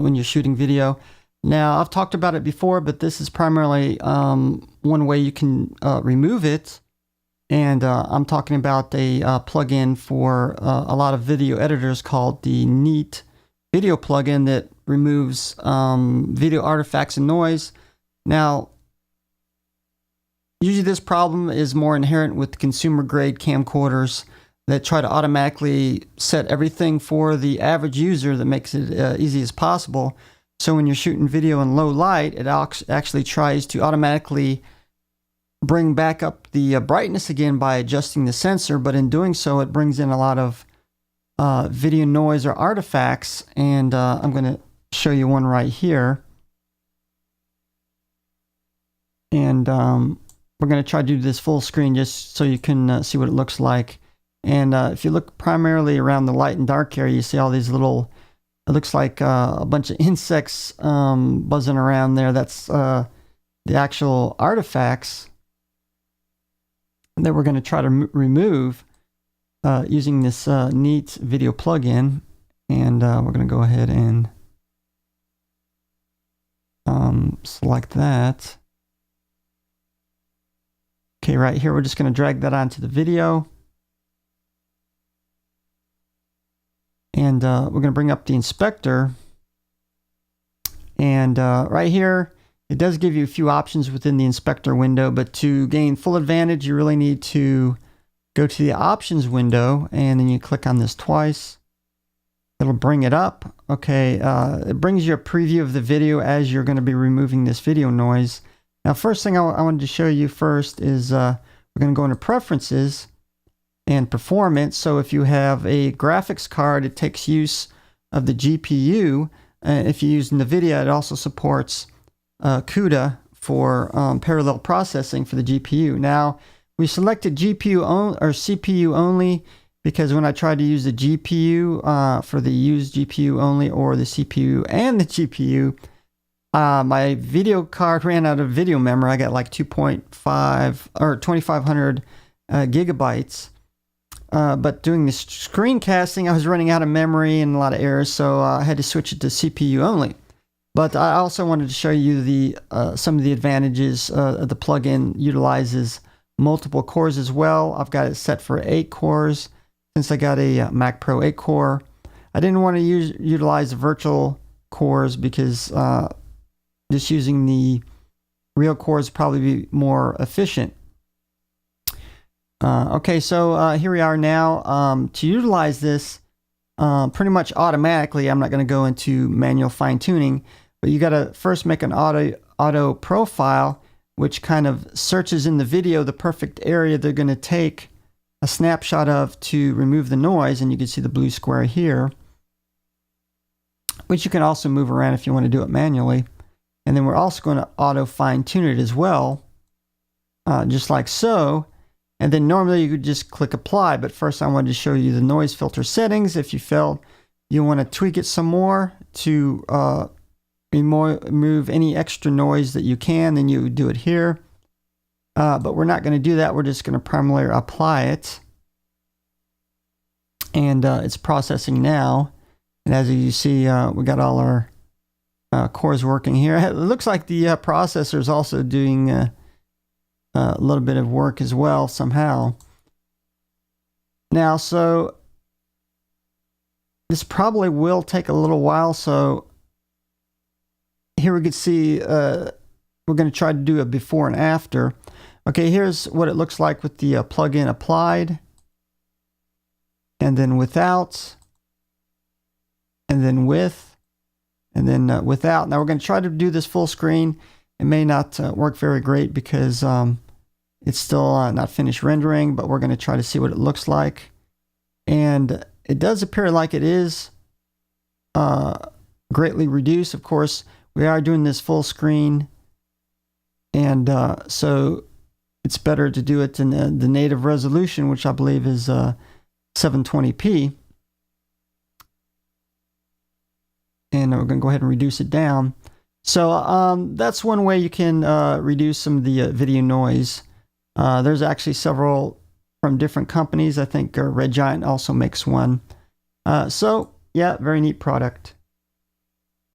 when you're shooting video. Now, I've talked about it before, but this is primarily one way you can remove it. And I'm talking about a plugin for a lot of video editors called the Neat Video plugin that removes video artifacts and noise. Now, usually this problem is more inherent with consumer-grade camcorders that try to automatically set everything for the average user that makes it easy as possible. So when you're shooting video in low light, it actually tries to automatically bring back up the brightness again by adjusting the sensor, but in doing so, it brings in a lot of video noise or artifacts, and I'm going to show you one right here. And we're going to try to do this full screen just so you can see what it looks like. And if you look primarily around the light and dark area, you see all these little, it looks like a bunch of insects buzzing around there. That's the actual artifacts that we're going to try to remove using this Neat Video plugin. And we're going to go ahead and select that. Okay, right here, we're just going to drag that onto the video. And we're going to bring up the inspector. And right here, it does give you a few options within the inspector window, but to gain full advantage, you really need to go to the options window, and then you click on this twice. It'll bring it up. Okay, it brings you a preview of the video as you're going to be removing this video noise. Now, first thing I wanted to show you first is we're going to go into Preferences and Performance. So if you have a graphics card, it takes use of the GPU. If you're using NVIDIA, it also supports CUDA for parallel processing for the GPU. Now, we selected GPU or CPU only because when I tried to use the GPU for the use GPU only or the CPU and the GPU, my video card ran out of video memory. I got like 2.5 or 2,500 gigabytes. But doing this screencasting, I was running out of memory and a lot of errors, so I had to switch it to CPU only. But I also wanted to show you the some of the advantages. The plugin utilizes multiple cores as well. I've got it set for 8 cores since I got a Mac Pro 8 core. I didn't want to utilize the virtual cores because just using the real cores probably be more efficient. Okay, so here we are now. To utilize this pretty much automatically, I'm not going to go into manual fine-tuning, but you got to first make an auto profile, which kind of searches in the video the perfect area they're going to take a snapshot of to remove the noise, and you can see the blue square here, which you can also move around if you want to do it manually. And then we're also going to auto fine-tune it as well, just like so. And then normally you could just click apply, but first I wanted to show you the noise filter settings. If you felt you want to tweak it some more to remove any extra noise that you can, then you would do it here. But we're not going to do that. We're just going to primarily apply it. And it's processing now. And as you see, we got all our cores working here. It looks like the processor is also doing a little bit of work as well somehow. Now, so this probably will take a little while. So here we can see we're going to try to do a before and after. Okay, here's what it looks like with the plugin applied, and then without, and then with, and then without. Now we're going to try to do this full screen. It may not work very great because it's still not finished rendering, but we're going to try to see what it looks like. And it does appear like it is greatly reduced. Of course, we are doing this full screen, and so it's better to do it in the native resolution, which I believe is 720p. And we're going to go ahead and reduce it down. So that's one way you can reduce some of the video noise. There's actually several from different companies. I think Red Giant also makes one. So yeah, very neat product.